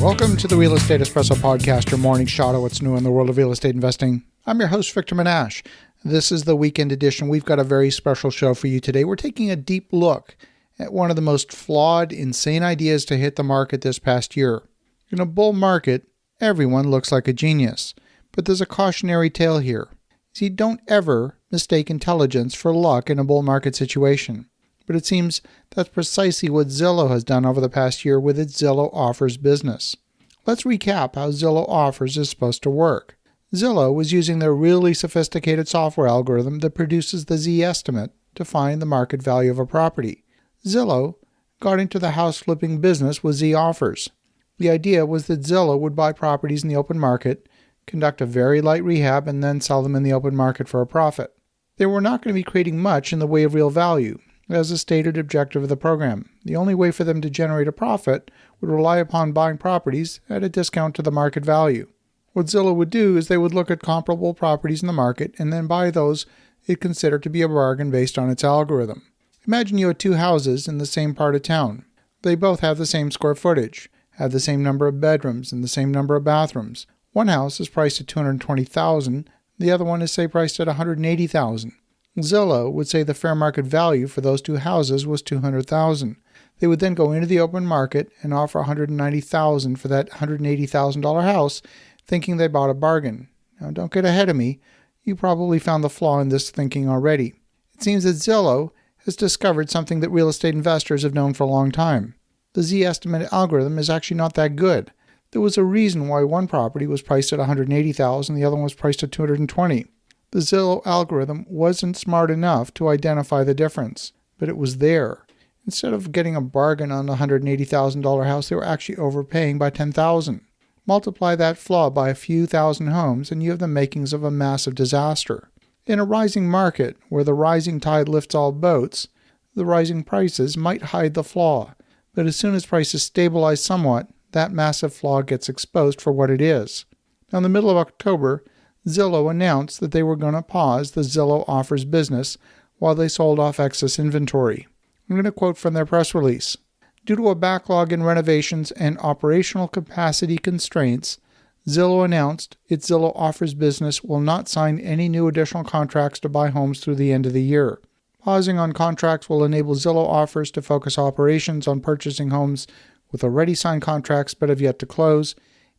Welcome to the Real Estate Espresso Podcast, your morning shot of what's new in the world of real estate investing. I'm your host, Victor Menashe. This is the weekend edition. We've got a very special show for you today. We're taking a deep look at one of the most flawed, insane ideas to hit the market this past year. In a bull market, everyone looks like a genius. But there's a cautionary tale here. See, don't ever mistake intelligence for luck in a bull market situation. But it seems that's precisely what Zillow has done over the past year with its Zillow Offers business. Let's recap how Zillow Offers is supposed to work. Zillow was using their really sophisticated software algorithm that produces the Z-estimate to find the market value of a property. Zillow got into the house flipping business with Z-Offers. The idea was that Zillow would buy properties in the open market, conduct a very light rehab, and then sell them in the open market for a profit. They were not going to be creating much in the way of real value, as a stated objective of the program. The only way for them to generate a profit would rely upon buying properties at a discount to the market value. What Zillow would do is they would look at comparable properties in the market and then buy those it considered to be a bargain based on its algorithm. Imagine you had two houses in the same part of town. They both have the same square footage, have the same number of bedrooms and the same number of bathrooms. One house is priced at $220,000, the other one is say priced at $180,000. Zillow would say the fair market value for those two houses was $200,000. They would then go into the open market and offer $190,000 for that $180,000 house, thinking they bought a bargain. Now, don't get ahead of me. You probably found the flaw in this thinking already. It seems that Zillow has discovered something that real estate investors have known for a long time. The Z-estimate algorithm is actually not that good. There was a reason why one property was priced at $180,000 and the other one was priced at $220,000. The Zillow algorithm wasn't smart enough to identify the difference, but it was there. Instead of getting a bargain on the $180,000 house, they were actually overpaying by $10,000. Multiply that flaw by a few thousand homes, and you have the makings of a massive disaster. In a rising market, where the rising tide lifts all boats, the rising prices might hide the flaw, but as soon as prices stabilize somewhat, that massive flaw gets exposed for what it is. Now, in the middle of October, Zillow announced that they were going to pause the Zillow Offers business while they sold off excess inventory. I'm going to quote from their press release. Due to a backlog in renovations and operational capacity constraints, Zillow announced its Zillow Offers business will not sign any new additional contracts to buy homes through the end of the year. Pausing on contracts will enable Zillow Offers to focus operations on purchasing homes with already signed contracts but have yet to close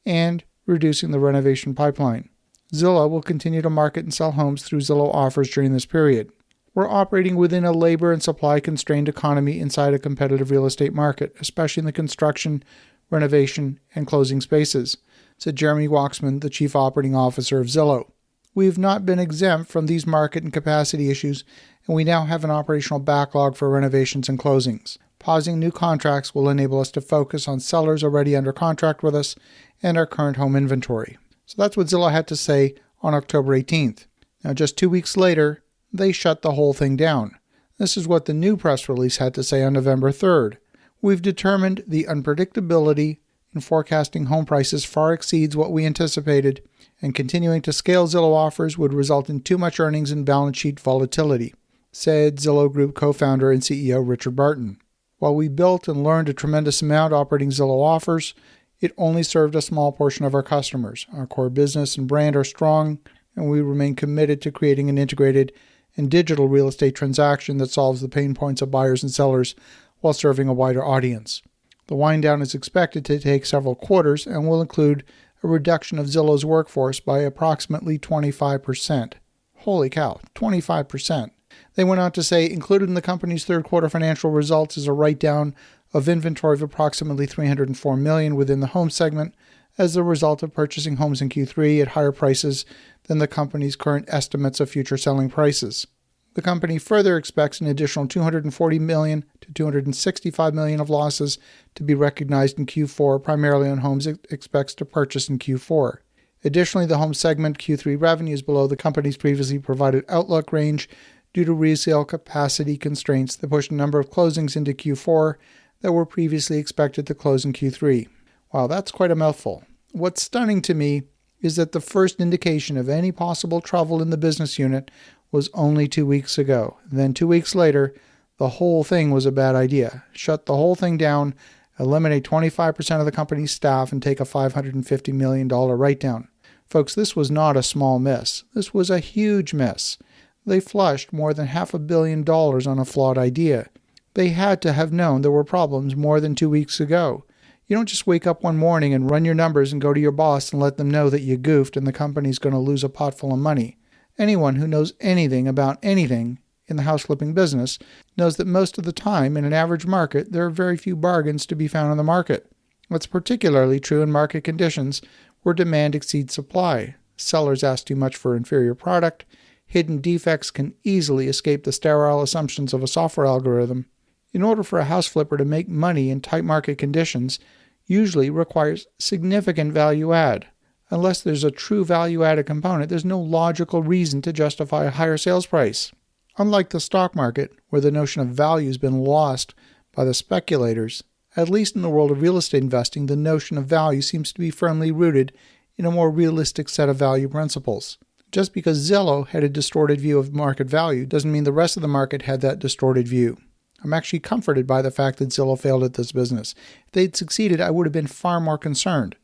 and reducing the renovation pipeline. Zillow will continue to market and sell homes through Zillow Offers during this period. We're operating within a labor and supply-constrained economy inside a competitive real estate market, especially in the construction, renovation, and closing spaces, said Jeremy Waxman, the Chief Operating Officer of Zillow. We have not been exempt from these market and capacity issues, and we now have an operational backlog for renovations and closings. Pausing new contracts will enable us to focus on sellers already under contract with us and our current home inventory. So that's what Zillow had to say on October 18th. Now, just 2 weeks later, they shut the whole thing down. This is what the new press release had to say on November 3rd. We've determined the unpredictability in forecasting home prices far exceeds what we anticipated, and continuing to scale Zillow Offers would result in too much earnings and balance sheet volatility, said Zillow Group co-founder and CEO Richard Barton. While we built and learned a tremendous amount operating Zillow Offers, it only served a small portion of our customers. Our core business and brand are strong, and we remain committed to creating an integrated and digital real estate transaction that solves the pain points of buyers and sellers while serving a wider audience. The wind down is expected to take several quarters and will include a reduction of Zillow's workforce by approximately 25%. Holy cow, 25%. They went on to say, included in the company's third quarter financial results is a write-down of inventory of approximately $304 million within the home segment as a result of purchasing homes in Q3 at higher prices than the company's current estimates of future selling prices. The company further expects an additional $240 million to $265 million of losses to be recognized in Q4, primarily on homes it expects to purchase in Q4. Additionally, the home segment Q3 revenue is below the company's previously provided outlook range due to resale capacity constraints that pushed a number of closings into Q4 that were previously expected to close in Q3. Wow, that's quite a mouthful. What's stunning to me is that the first indication of any possible trouble in the business unit was only 2 weeks ago. Then 2 weeks later, the whole thing was a bad idea. Shut the whole thing down, eliminate 25% of the company's staff, and take a $550 million write-down. Folks, this was not a small miss. This was a huge miss. They flushed more than $500 million on a flawed idea. They had to have known there were problems more than 2 weeks ago. You don't just wake up one morning and run your numbers and go to your boss and let them know that you goofed and the company's going to lose a pot full of money. Anyone who knows anything about anything in the house flipping business knows that most of the time in an average market, there are very few bargains to be found on the market. That's particularly true in market conditions where demand exceeds supply. Sellers ask too much for inferior product. Hidden defects can easily escape the sterile assumptions of a software algorithm. In order for a house flipper to make money in tight market conditions, usually requires significant value add. Unless there's a true value added component, there's no logical reason to justify a higher sales price. Unlike the stock market, where the notion of value has been lost by the speculators, at least in the world of real estate investing, the notion of value seems to be firmly rooted in a more realistic set of value principles. Just because Zillow had a distorted view of market value doesn't mean the rest of the market had that distorted view. I'm actually comforted by the fact that Zillow failed at this business. If they'd succeeded, I would have been far more concerned.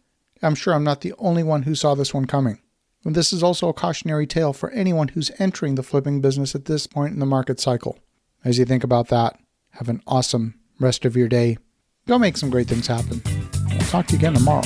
I'm sure I'm not the only one who saw this one coming. And this is also a cautionary tale for anyone who's entering the flipping business at this point in the market cycle. As you think about that, have an awesome rest of your day. Go make some great things happen. I'll talk to you again tomorrow.